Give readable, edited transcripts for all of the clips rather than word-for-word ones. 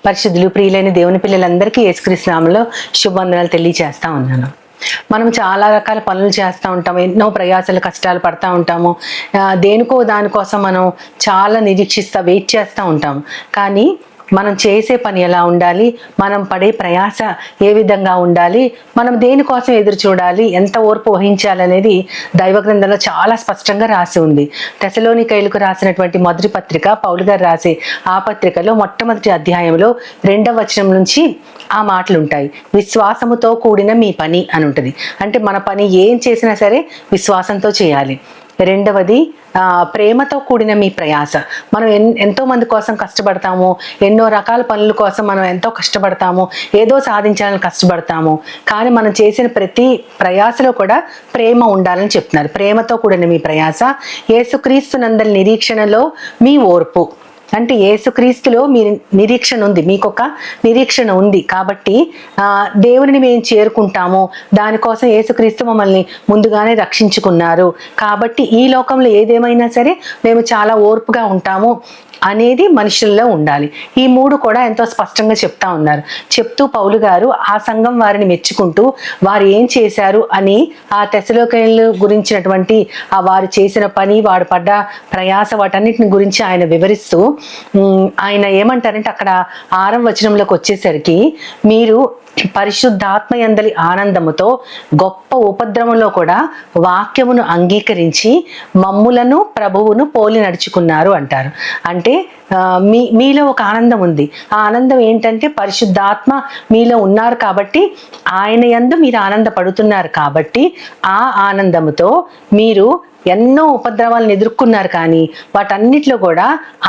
పరిశుద్ధులు ప్రియులైన దేవుని పిల్లలందరికీ యేసుక్రీస్తు నామములో శుభవందనాలు తెలియజేస్తా ఉన్నాను. మనం చాలా రకాల పనులు చేస్తూ ఉంటాము, ఎన్నో ప్రయాసాలు కష్టాలు పడతా ఉంటాము. దేనికో దానికోసం మనం చాలా వెయిట్ చేస్తూ ఉంటాము. కానీ మనం చేసే పని ఎలా ఉండాలి, మనం పడే ప్రయాస ఏ విధంగా ఉండాలి, మనం దేనికోసం ఎదురు చూడాలి, ఎంత ఓర్పు వహించాలనేది దైవ గ్రంథంలో చాలా స్పష్టంగా రాసి ఉంది. తెసలోనికైలకు రాసినటువంటి మొదటి పత్రిక పౌలు గారు రాసే ఆ పత్రికలో మొట్టమొదటి అధ్యాయంలో 2వ వచనం నుంచి ఆ మాటలు ఉంటాయి. విశ్వాసముతో కూడిన మీ పని అని ఉంటుంది. అంటే మన పని ఏం చేసినా సరే విశ్వాసంతో చేయాలి. రెండవది ప్రేమతో కూడిన మీ ప్రయాస. మనం ఎంతో మంది కోసం కష్టపడతాము, ఎన్నో రకాల పనుల కోసం మనం ఎంతో కష్టపడతాము, ఏదో సాధించాలని కష్టపడతాము. కానీ మనం చేసిన ప్రతి ప్రయాసలో కూడా ప్రేమ ఉండాలని చెప్తున్నారు. ప్రేమతో కూడిన మీ ప్రయాస, యేసుక్రీస్తునందలి నిరీక్షణలో మీ ఓర్పు. అంటే యేసుక్రీస్తులో మీ నిరీక్షణ ఉంది, మీకొక నిరీక్షణ ఉంది కాబట్టి దేవుని మేము చేరుకుంటాము. దానికోసం యేసుక్రీస్తు మమ్మల్ని ముందుగానే రక్షించుకున్నారు కాబట్టి ఈ లోకంలో ఏదేమైనా సరే మేము చాలా ఓర్పుగా ఉంటాము అనేది మనుషుల్లో ఉండాలి. ఈ మూడు కూడా ఎంతో స్పష్టంగా చెప్తా ఉన్నారు. చెప్తూ పౌలు గారు ఆ సంఘం వారిని మెచ్చుకుంటూ వారు ఏం చేశారు అని ఆ తెసలోనికైల గురించినటువంటి ఆ వారు చేసిన పని, వాడు పడ్డ ప్రయాస, వాటన్నిటిని గురించి ఆయన వివరిస్తూ ఆయన ఏమంటారంటే అక్కడ 6వ వచనంలోకి వచ్చేసరికి, మీరు పరిశుద్ధాత్మ యందలి ఆనందముతో గొప్ప ఉపద్రవంలో కూడా వాక్యమును అంగీకరించి మమ్ములను ప్రభువును పోలి నడుచుకున్నారు అంటారు. అంటే మీలో ఒక ఆనందం ఉంది. ఆ ఆనందం ఏంటంటే పరిశుద్ధాత్మ మీలో ఉన్నారు కాబట్టి ఆయన యందు మీరు ఆనందపడుతున్నారు కాబట్టి ఆ ఆనందముతో మీరు ఎన్నో ఉపద్రవాలను ఎదుర్కొన్నారు. కానీ వాటన్నిటిలో కూడా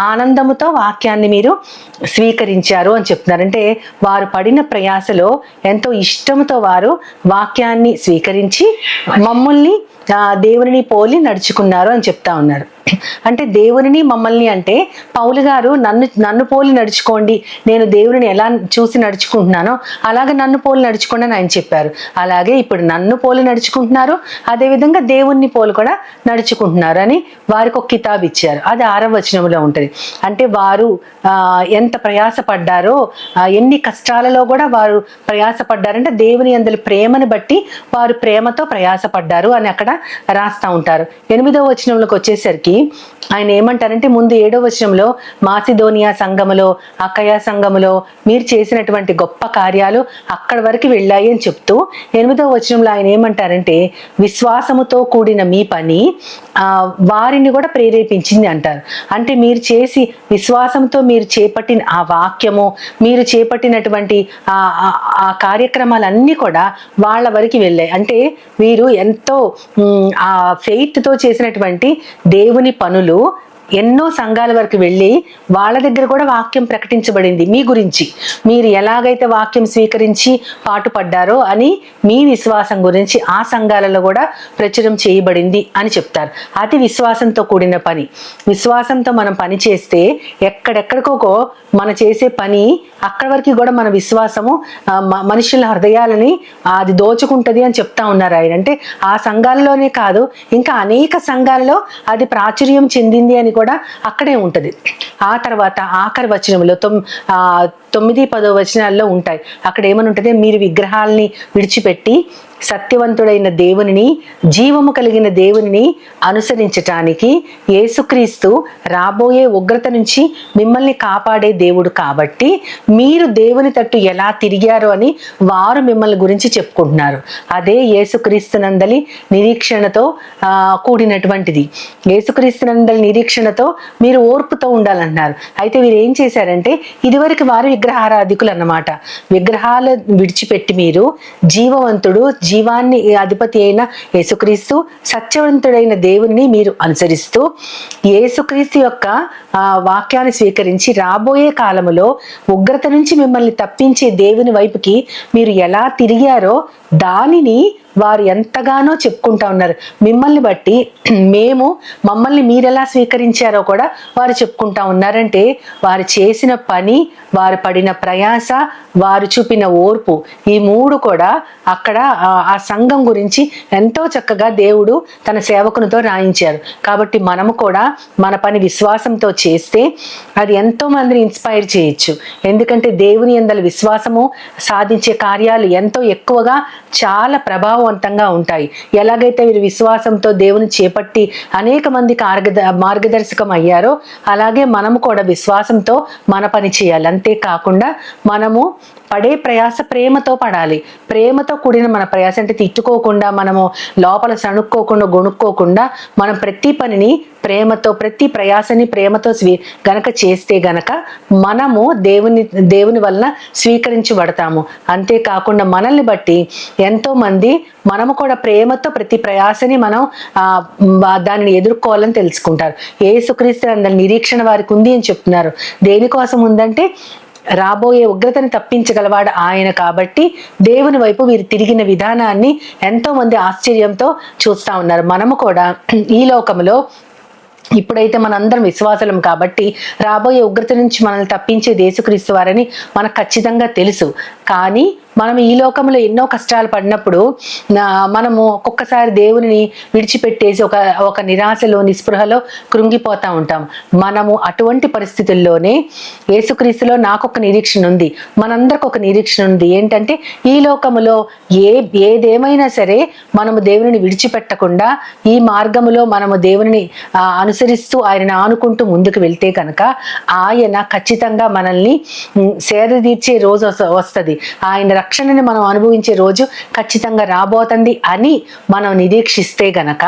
ఆనందముతో వాక్యాన్ని మీరు స్వీకరించారు అని చెప్తున్నారు. అంటే వారు పడిన ప్రయాసలో ఎంతో ఇష్టంతో వారు వాక్యాన్ని స్వీకరించి మమ్మల్ని దేవుని పోలి నడుచుకున్నారు అని చెప్తా ఉన్నారు. అంటే దేవుని మమ్మల్ని అంటే పౌలు గారు నన్ను పోలి నడుచుకోండి, నేను దేవుని ఎలా చూసి నడుచుకుంటున్నానో అలాగే నన్ను పోలి నడుచుకోండి అని ఆయన చెప్పారు. అలాగే ఇప్పుడు నన్ను పోలి నడుచుకుంటున్నారు, అదేవిధంగా దేవుణ్ణి పోలి కూడా నడుచుకుంటున్నారు అని వారికి ఒక కితాబు ఇచ్చారు. అది 6వ వచనంలో ఉంటుంది. అంటే వారు ఎంత ప్రయాసపడ్డారో, ఎన్ని కష్టాలలో కూడా వారు ప్రయాసపడ్డారంటే దేవుని అందరి ప్రేమను బట్టి వారు ప్రేమతో ప్రయాసపడ్డారు అని అక్కడ రాస్తా ఉంటారు. 8వ వచనంలోకి వచ్చేసరికి ఆయన ఏమంటారంటే, ముందు 7వ వచనంలో మాసిదోనియా సంఘములో, అకయా సంఘములో మీరు చేసినటువంటి గొప్ప కార్యాలు అక్కడి వరకు వెళ్ళాయి అని చెప్తూ 8వ వచనంలో ఆయన ఏమంటారంటే, విశ్వాసముతో కూడిన మీ పని వారిని కూడా ప్రేరేపించింది అంటారు. అంటే మీరు చేసి విశ్వాసంతో మీరు చేపట్టిన ఆ వాక్యము, మీరు చేపట్టినటువంటి ఆ కార్యక్రమాలన్నీ కూడా వాళ్ళ వరకు వెళ్ళాయి. అంటే వీరు ఎంతో ఆ ఫెయిత్తో చేసినటువంటి దేవుని పనులు ఎన్నో సంఘాల వరకు వెళ్ళి వాళ్ళ దగ్గర కూడా వాక్యం ప్రకటించబడింది. మీ గురించి మీరు ఎలాగైతే వాక్యం స్వీకరించి పాటుపడ్డారో అని మీ విశ్వాసం గురించి ఆ సంఘాలలో కూడా ప్రచురం చేయబడింది అని చెప్తారు. అది విశ్వాసంతో కూడిన పని. విశ్వాసంతో మనం పని చేస్తే ఎక్కడెక్కడికో మన చేసే పని అక్కడి వరకు కూడా మన విశ్వాసము మనుషుల హృదయాలని అది దోచుకుంటుంది అని చెప్తా ఉన్నారు ఆయన. అంటే ఆ సంఘాలలోనే కాదు, ఇంకా అనేక సంఘాలలో అది ప్రాచుర్యం చెందింది అని కూడా అక్కడే ఉంటుంది. ఆ తర్వాత ఆఖరి వచనంలో 9, 10 వచనాల్లో ఉంటాయి. అక్కడ ఏమని ఉంటుంది, మీరు విగ్రహాలని విడిచిపెట్టి సత్యవంతుడైన దేవునిని, జీవము కలిగిన దేవునిని అనుసరించటానికి యేసుక్రీస్తు రాబోయే ఉగ్రత నుంచి మిమ్మల్ని కాపాడే దేవుడు కాబట్టి మీరు దేవుని తట్టు ఎలా తిరిగారో అని వారు మిమ్మల్ని గురించి చెప్పుకుంటున్నారు. అదే యేసుక్రీస్తునందలి నిరీక్షణతో కూడినటువంటిది. యేసుక్రీస్తునందలి నిరీక్షణతో మీరు ఓర్పుతో ఉండాలంటున్నారు. అయితే వీరు ఏం చేశారంటే, ఇదివరకు వారు విగ్రహారాధికులు అన్నమాట. విగ్రహాలు విడిచిపెట్టి మీరు జీవవంతుడు, జీవాన్ని అధిపతి అయిన యేసుక్రీస్తు, సత్యవంతుడైన దేవుని మీరు అనుసరిస్తూ యేసుక్రీస్తు యొక్క వాక్యాన్ని స్వీకరించి రాబోయే కాలములో ఉగ్రత నుంచి మిమ్మల్ని తప్పించే దేవుని వైపుకి మీరు ఎలా తిరిగారో దానిని వారు ఎంతగానో చెప్పుకుంటా ఉన్నారు. మిమ్మల్ని బట్టి మమ్మల్ని మీరెలా స్వీకరించారో కూడా వారు చెప్పుకుంటా ఉన్నారంటే వారు చేసిన పని, వారు పడిన ప్రయాస, వారు చూపిన ఓర్పు, ఈ మూడు కూడా అక్కడ ఆ సంఘం గురించి ఎంతో చక్కగా దేవుడు తన సేవకునితో రాయించారు. కాబట్టి మనము కూడా మన పని విశ్వాసంతో చేస్తే అది ఎంతో మందిని ఇన్స్పైర్ చేయొచ్చు. ఎందుకంటే దేవుని యందలి విశ్వాసము సాధించే కార్యాలు ఎంతో ఎక్కువగా చాలా ప్రభావవంతంగా ఉంటాయి. ఎలాగైతే వీరు విశ్వాసంతో దేవుని చేపట్టి అనేక మందికి మార్గదర్శకం అయ్యారో అలాగే మనము కూడా విశ్వాసంతో మన పని చేయాలి. అంతేకాకుండా మనము పడే ప్రయాస ప్రేమతో పడాలి. ప్రేమతో కూడిన మన ప్రయాస అంటే తిట్టుకోకుండా, మనము లోపల సణుక్కోకుండా, గొణుక్కోకుండా మనం ప్రతి పనిని ప్రేమతో, ప్రతి ప్రయాసని ప్రేమతో గనక చేస్తే గనక మనము దేవుని వలన స్వీకరించబడతాము. అంతేకాకుండా మనల్ని బట్టి ఎంతో మంది మనము కూడా ప్రేమతో ప్రతి ప్రయాసని మనం దానిని ఎదుర్కోవాలని తెలుసుకుంటారు. యేసుక్రీస్తు అందరి నిరీక్షణ వారికి ఉంది అని చెప్తున్నారు. దేనికోసం ఉందంటే రాబోయే ఉగ్రతని తప్పించగలవాడు ఆయన. కాబట్టి దేవుని వైపు వీరు తిరిగిన విధానాన్ని ఎంతో మంది ఆశ్చర్యంతో చూస్తా ఉన్నారు. మనము కూడా ఈ లోకంలో ఇప్పుడైతే మనందరం విశ్వాసులం కాబట్టి రాబోయే ఉగ్రత నుంచి మనల్ని తప్పించే యేసుక్రీస్తు వారని మనకు ఖచ్చితంగా తెలుసు. కానీ మనం ఈ లోకంలో ఎన్నో కష్టాలు పడినప్పుడు మనము ఒక్కొక్కసారి దేవుని విడిచిపెట్టేసి ఒక నిరాశలో, నిస్పృహలో కృంగిపోతూ ఉంటాం. మనము అటువంటి పరిస్థితుల్లోనే యేసుక్రీస్తులో నాకొక నిరీక్షణ ఉంది, మనందరికి ఒక నిరీక్షణ ఉంది. ఏంటంటే ఈ లోకములో ఏదేమైనా సరే మనము దేవుని విడిచిపెట్టకుండా ఈ మార్గములో మనము దేవుని అనుసరిస్తూ ఆయనను ఆనుకుంటూ ముందుకు వెళ్తే కనుక ఆయన ఖచ్చితంగా మనల్ని సేద తీర్చే రోజు వస్తుంది. ఆయన రక్షణని మనం అనుభవించే రోజు ఖచ్చితంగా రాబోతుంది అని మనం నిరీక్షిస్తే గనక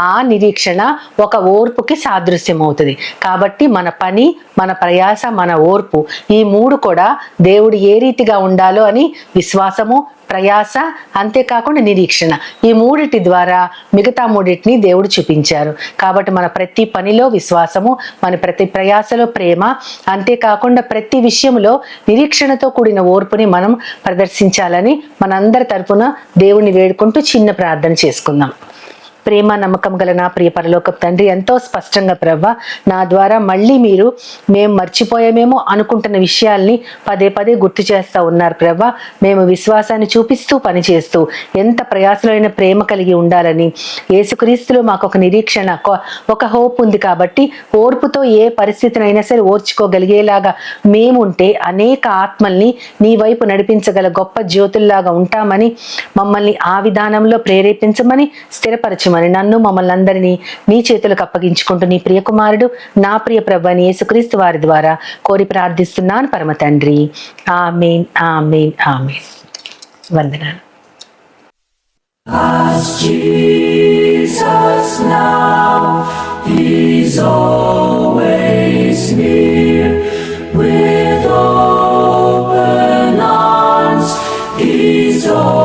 ఆ నిరీక్షణ ఒక ఓర్పుకి సాదృశ్యం అవుతుంది. కాబట్టి మన పని, మన ప్రయాస, మన ఓర్పు, ఈ మూడు కూడా దేవుడు ఏ రీతిగా ఉండాలో అని విశ్వాసము, ప్రయాస, అంతేకాకుండా నిరీక్షణ, ఈ మూడిటి ద్వారా మిగతా మూడింటిని దేవుడు చూపించారు. కాబట్టి మన ప్రతి పనిలో విశ్వాసము, మన ప్రతి ప్రయాసలో ప్రేమ, అంతేకాకుండా ప్రతి విషయంలో నిరీక్షణతో కూడిన ఓర్పుని మనం ప్రదర్శించాలని మనందరి తరపున దేవుణ్ణి వేడుకుంటూ చిన్న ప్రార్థన చేసుకుందాం. ప్రేమ నమ్మకం గల నా ప్రియ పరలోకపు తండ్రి, ఎంతో స్పష్టంగా ప్రభా నా ద్వారా మళ్ళీ మేము మర్చిపోయామేమో అనుకుంటున్న విషయాల్ని పదే పదే గుర్తు చేస్తూ ఉన్నారు ప్రభా. మేము విశ్వాసాన్ని చూపిస్తూ పనిచేస్తూ ఎంత ప్రయాసమైన ప్రేమ కలిగి ఉండాలని, యేసుక్రీస్తులో మాకు ఒక నిరీక్షణ, ఒక హోప్ ఉంది. కాబట్టి ఓర్పుతో ఏ పరిస్థితినైనా సరే ఓర్చుకోగలిగేలాగా మేముంటే అనేక ఆత్మల్ని నీ వైపు నడిపించగల గొప్ప జ్యోతుల్లాగా ఉంటామని, మమ్మల్ని ఆ విధానంలో ప్రేరేపించమని, స్థిరపరచమని, నన్ను మమ్మల్ని అందరినీ నీ చేతులకు అప్పగించుకుంటూ నీ ప్రియకుమారుడు నా ప్రియ ప్రభువైన యేసుక్రీస్తు వారి ద్వారా కోరి ప్రార్థిస్తున్నాను పరమ తండ్రి. ఆమేన్, ఆమేన్, ఆమేన్. వందనాలు. As Jesus now, He's always near, with open arms, He's always